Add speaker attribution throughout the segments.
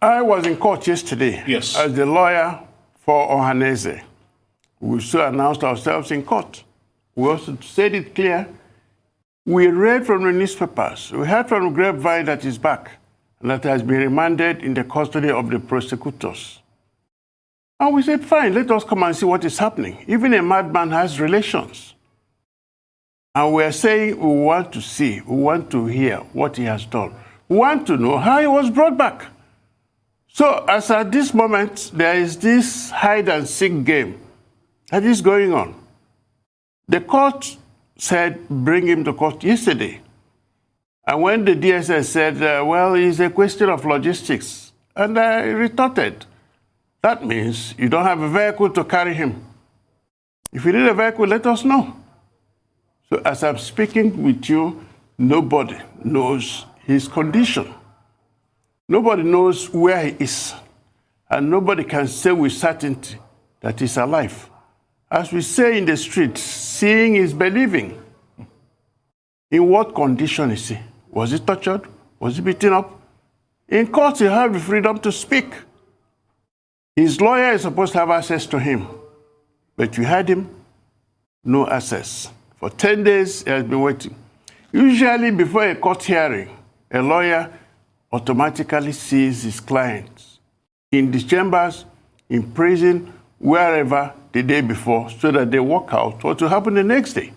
Speaker 1: I was in court yesterday as the lawyer for Ohaneze. We also announced ourselves in court. We also said it clear. We read from the newspapers. We heard from the grapevine that is back and that has been remanded in the custody of the prosecutors. And we said, fine, let us come and see what is happening. Even a madman has relations. And we're saying we want to see, we want to hear what he has done. We want to know how he was brought back. So as at this moment, there is this hide-and-seek game that is going on. The court said, bring him to court yesterday. And when the DSS said, well, it's a question of logistics, and I retorted, that means you don't have a vehicle to carry him. If you need a vehicle, let us know. So as I'm speaking with you, nobody knows his condition. Nobody knows where he is. And nobody can say with certainty that he's alive. As we say in the streets, seeing is believing. In what condition is he? Was he tortured? Was he beaten up? In court, you have the freedom to speak. His lawyer is supposed to have access to him. But you had him, no access. For 10 days, he has been waiting. Usually, before a court hearing, a lawyer automatically sees his clients in the chambers, in prison, wherever the day before, so that they work out what will happen the next day.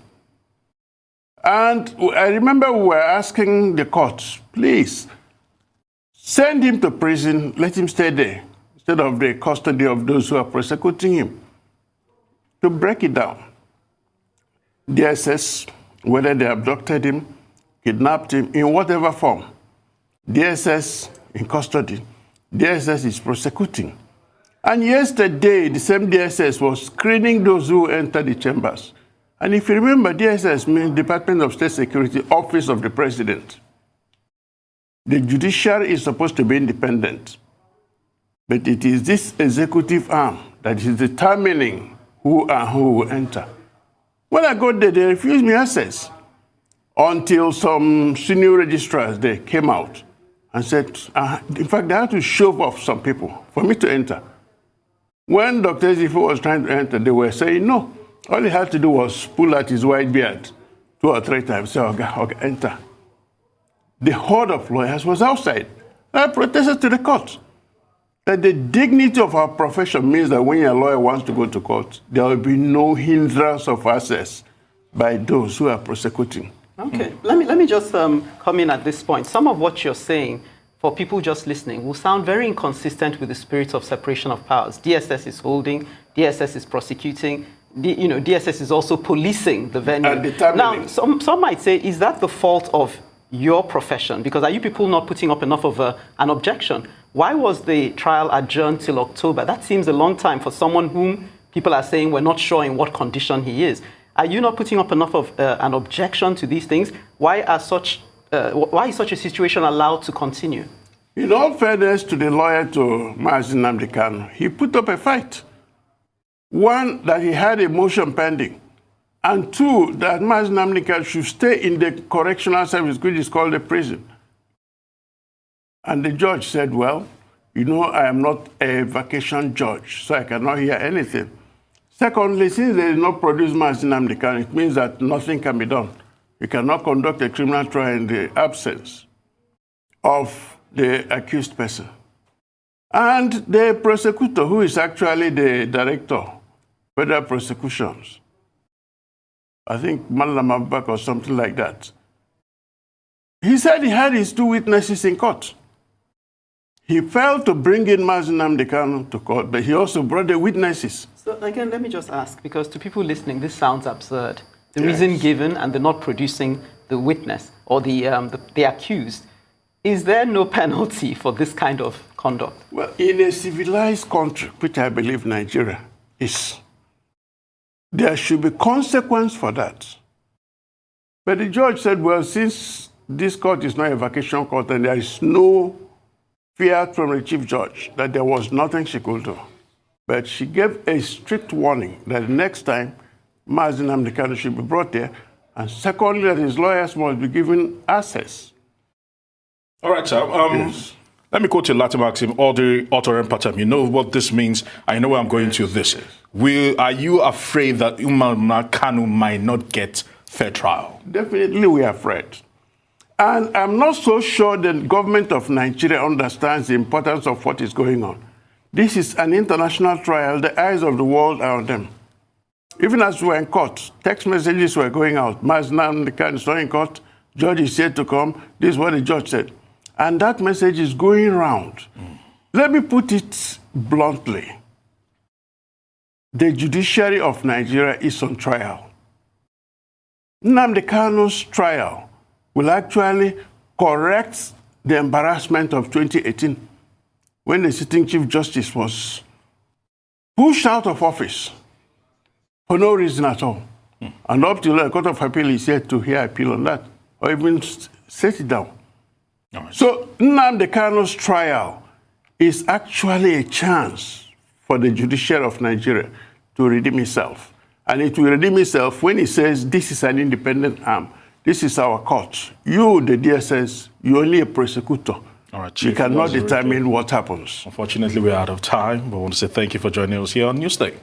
Speaker 1: And I remember we were asking the court, please, send him to prison, let him stay there, instead of the custody of those who are prosecuting him. To break it down, DSS, whether they abducted him, kidnapped him, in whatever form, DSS in custody, DSS is prosecuting. And yesterday, the same DSS was screening those who entered the chambers. And if you remember, DSS means Department of State Security, Office of the President. The judiciary is supposed to be independent. But it is this executive arm that is determining who and who will enter. When I got there, they refused me access until some senior registrars there came out and said, in fact, they had to shove off some people for me to enter. When Dr. Ezifo was trying to enter, they were saying no. All he had to do was pull out his white beard 2 or 3 times, say, okay, enter. The horde of lawyers was outside. I protested to the court that the dignity of our profession means that when a lawyer wants to go to court, there will be no hindrance of access by those who are prosecuting.
Speaker 2: Okay, let me just come in at this point. Some of what you're saying, for people just listening, will sound very inconsistent with the spirit of separation of powers. DSS is holding, DSS is prosecuting, DSS is also policing the venue.
Speaker 1: And determining.
Speaker 2: Now, some might say, is that the fault of your profession? Because are you people not putting up enough of an objection? Why was the trial adjourned till October? That seems a long time for someone whom people are saying we're not sure in what condition he is. Are you not putting up enough of an objection to these things? Why is such a situation allowed to continue?
Speaker 1: In all fairness to the lawyer to Nnamdi Kanu, he put up a fight. One, that he had a motion pending. And 2, that Nnamdi Kanu should stay in the correctional service, which is called the prison. And the judge said, well, I am not a vacation judge, so I cannot hear anything. Secondly, since they did not produce Nnamdi Kanu, it means that nothing can be done. You cannot conduct a criminal trial in the absence of the accused person. And the prosecutor, who is actually the director, federal prosecutions, I think Malam Abubakar or something like that, he said he had his 2 witnesses in court. He failed to bring in Nnamdi Kanu to court, but he also brought the witnesses.
Speaker 2: So again, let me just ask, because to people listening, this sounds absurd. The reason given and they're not producing the witness or the accused, is there no penalty for this kind of conduct?
Speaker 1: Well, in a civilized country, which I believe Nigeria is, there should be consequence for that. But the judge said, well, since this court is not a vacation court and there is no fear from the chief judge that there was nothing she could do. But she gave a strict warning that next time, Nnamdi Kanu should be brought there, and secondly, that his lawyers must be given access.
Speaker 3: All right, sir.
Speaker 1: Yes.
Speaker 3: Let me quote a Latin maxim, Ode autorem patem. You know what this means. I know where I'm going to this. Are you afraid that Nnamdi Kanu might not get fair trial?
Speaker 1: Definitely we are afraid. And I'm not so sure the government of Nigeria understands the importance of what is going on. This is an international trial. The eyes of the world are on them. Even as we were in court, text messages were going out. Nnamdi Kanu is not in court. Judge is yet to come. This is what the judge said. And that message is going around. Let me put it bluntly. The judiciary of Nigeria is on trial. Nnamdi Kanu's trial will actually correct the embarrassment of 2018 when the sitting Chief Justice was pushed out of office for no reason at all. And up till the Court of Appeal is yet to hear appeal on that, or even set it down. Right. So Nnamdi Kanu's trial is actually a chance for the judiciary of Nigeria to redeem itself. And it will redeem itself when it says this is an independent arm. This is our court. You, the DSS, you're only a prosecutor.
Speaker 3: All right, Chief,
Speaker 1: you cannot determine what happens.
Speaker 3: Unfortunately, we're out of time, but I want to say thank you for joining us here on Newsday.